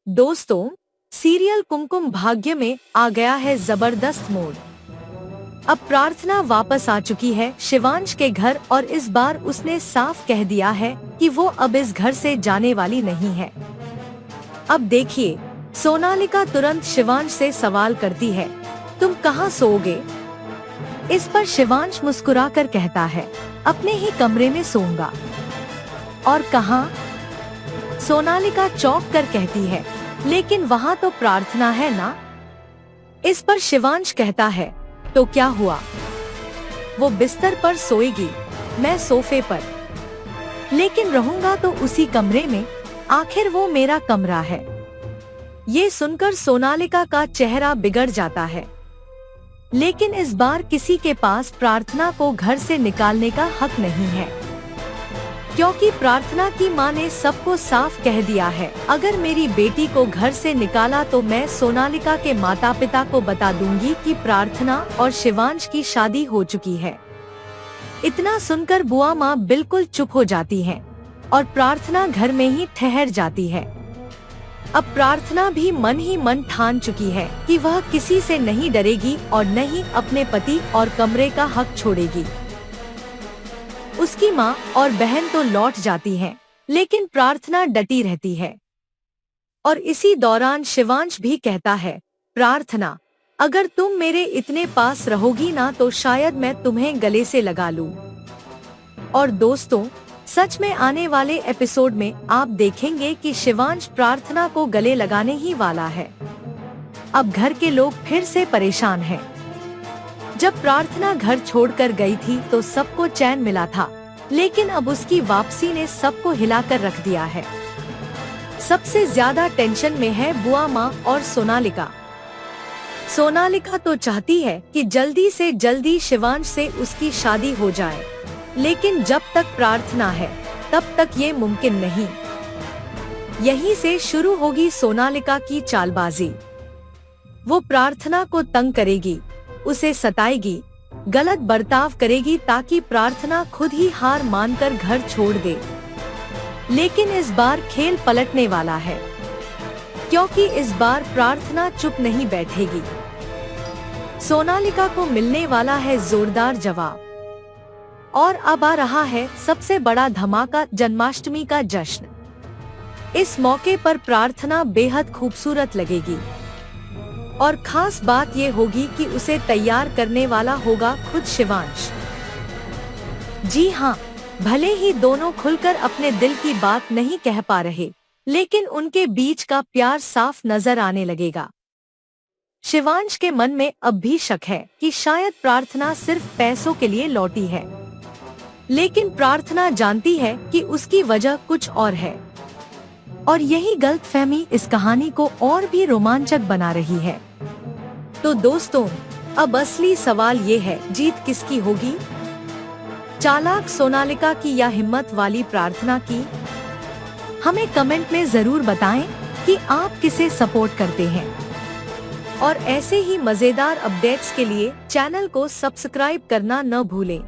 दोस्तों, सीरियल कुमकुम भाग्य में आ गया है जबरदस्त मोड़। अब प्रार्थना वापस आ चुकी है शिवांश के घर और इस बार उसने साफ कह दिया है कि वो अब इस घर से जाने वाली नहीं है। अब देखिए, सोनालिका तुरंत शिवांश से सवाल करती है, तुम कहाँ सोओगे? इस पर शिवांश मुस्कुराकर कहता है, अपने ही कमरे में सोऊंगा। और कहाँ? सोनालिका चौंक कर कहती है, लेकिन वहाँ तो प्रार्थना है ना? इस पर शिवांश कहता है, तो क्या हुआ? वो बिस्तर पर सोएगी, मैं सोफे पर, लेकिन रहूंगा तो उसी कमरे में, आखिर वो मेरा कमरा है। ये सुनकर सोनालिका का चेहरा बिगड़ जाता है, लेकिन इस बार किसी के पास प्रार्थना को घर से निकालने का हक नहीं है, क्योंकि प्रार्थना की माँ ने सबको साफ कह दिया है, अगर मेरी बेटी को घर से निकाला तो मैं सोनालिका के माता पिता को बता दूंगी कि प्रार्थना और शिवांश की शादी हो चुकी है। इतना सुनकर बुआ माँ बिल्कुल चुप हो जाती हैं और प्रार्थना घर में ही ठहर जाती है। अब प्रार्थना भी मन ही मन ठान चुकी है कि वह किसी से नहीं डरेगी और न ही अपने पति और कमरे का हक छोड़ेगी। उसकी माँ और बहन तो लौट जाती हैं, लेकिन प्रार्थना डटी रहती है। और इसी दौरान शिवांश भी कहता है, प्रार्थना, अगर तुम मेरे इतने पास रहोगी ना तो शायद मैं तुम्हें गले से लगा लूं। और दोस्तों, सच में आने वाले एपिसोड में आप देखेंगे कि शिवांश प्रार्थना को गले लगाने ही वाला है। अब घर के लोग फिर से परेशान हैं। जब प्रार्थना घर छोड़कर गई थी तो सबको चैन मिला था, लेकिन अब उसकी वापसी ने सबको हिलाकर रख दिया है। सबसे ज्यादा टेंशन में है बुआ माँ और सोनालिका। सोनालिका तो चाहती है कि जल्दी से जल्दी शिवांश से उसकी शादी हो जाए, लेकिन जब तक प्रार्थना है तब तक ये मुमकिन नहीं। यहीं से शुरू होगी सोनालिका की चालबाजी। वो प्रार्थना को तंग करेगी, उसे सताएगी, गलत बर्ताव करेगी ताकि प्रार्थना खुद ही हार मानकर घर छोड़ दे। लेकिन इस बार खेल पलटने वाला है, क्योंकि इस बार प्रार्थना चुप नहीं बैठेगी। सोनालिका को मिलने वाला है जोरदार जवाब। और अब आ रहा है सबसे बड़ा धमाका, जन्माष्टमी का जश्न। इस मौके पर प्रार्थना बेहद खूबसूरत लगेगी और खास बात ये होगी कि उसे तैयार करने वाला होगा खुद शिवांश। जी हाँ, भले ही दोनों खुलकर अपने दिल की बात नहीं कह पा रहे, लेकिन उनके बीच का प्यार साफ नजर आने लगेगा। शिवांश के मन में अब भी शक है कि शायद प्रार्थना सिर्फ पैसों के लिए लौटी है, लेकिन प्रार्थना जानती है कि उसकी वजह कुछ और है। और यही गलतफहमी इस कहानी को और भी रोमांचक बना रही है। तो दोस्तों, अब असली सवाल ये है, जीत किसकी होगी? चालाक सोनालिका की या हिम्मत वाली प्रार्थना की? हमें कमेंट में जरूर बताएं कि आप किसे सपोर्ट करते हैं। और ऐसे ही मजेदार अपडेट्स के लिए चैनल को सब्सक्राइब करना न भूलें।